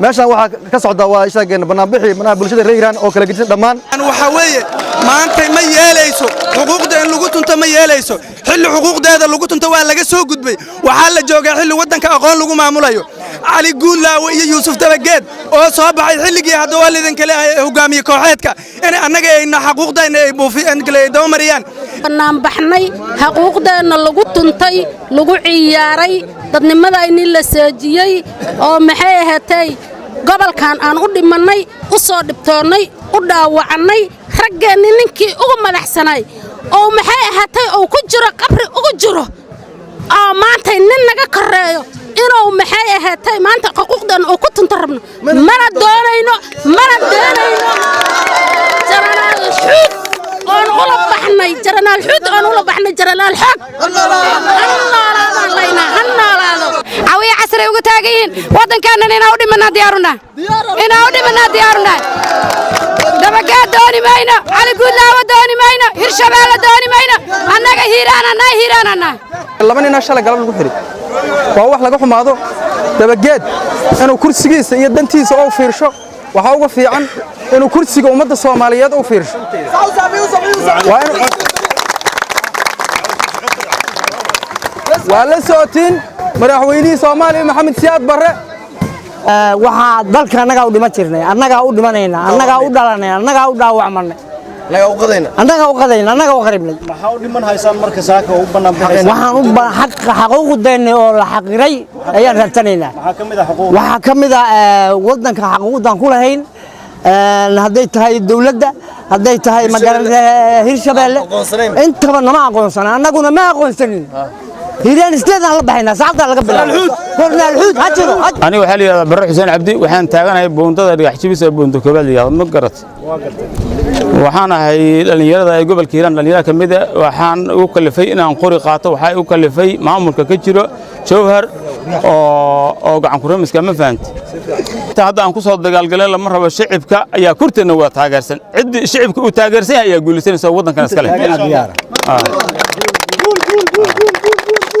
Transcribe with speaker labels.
Speaker 1: meeshan waxa ka socda waa isageen banaanbixi manaha bulshada reer Hiiraan oo kala gedisan dhamaan
Speaker 2: waxa weeye maanta ma yeelayso xuquuqda in lagu tunto ma yeelayso xilli xuquuqdeeda lagu tunto waa laga soo gudbay waxa la joogaa xilli wadanka aqoon lagu maamulayo علي قولة ويوسف تبجد أو صباح الحلقي هذا والدين كله هجامي كوحدك أنا إن حقوق ده إن بوفي إن كله دومريان
Speaker 3: نام بحني حقوق ده إن لجو تنتي لجو عياري ضد ماذا إن اللسجيي أو محيه هتي قبل كان أنا قدي مني أصاد بترني قدا وعني رجعني إنك أقوم الحسناي أو محيه هتي أو كجرة قبر أجره ما أنت إننا كرّايو إنه محيه هتي ما أنت حقوقنا أو كنت نتربنا مرة دونينو جرنا الحوت أنقول بحني جرنا الحوت أنقول بحني جرنا الحق الله عوي عسري وقتاجين وطن كان إننا أودي منا ديارنا دبقات دوني ماينا على كل لا دوني ماينا هرشبالة دوني ماينا أنا هيرانا
Speaker 1: لما نينا شلا قلب لو خري waa wax laga xumaado dabageed inuu kursigiisa iyo dantiisa oo fiirsho waxa ugu fiican inuu kursiga ummadda Soomaaliyeed oo fiirsho waa la sootin madaxweynihii Soomaaliya Maxamed Siyaad Barre
Speaker 4: waxa dalka anaga u dhiman jirnay anaga u dhimanayna anaga u dhalanay anaga u dhaawacmanay anaga u qadayna anaga u qaribnay
Speaker 5: maxaa u dhiman haysan marka saaka u banaan bixaysan
Speaker 4: waxaan u xaquuqdeena oo la xaqiray ayaan raadsanayna waxa kamida wadanka xaquuqdan ku lahayn haday tahay dawladda haday tahay magaalada Hirshabeelle intaba nama aqoonsan anaguna ma aqoonsanin هيران إسلام الله بحنا ساعات الله قبل قلنا الحوت هجروا
Speaker 6: أنا وحالي برا حسين عبدي وحنا تاجنا بونتا ده يحكي بس بونتا كبل يا مقرت وحنا هاي النيرة ده قبل كيران النيرة كمية وحنا وكلفي إن أنقري قاطع وحي وكلفي معمول ككتير شوهر أو عن كريم مسكين ما فهمت هذا أنكو صاد قال مرة بالشعب كا يا كرت إنه تاجرسن عد الشعب كو تاجرسن يا يقول سين سوودنا كان سكله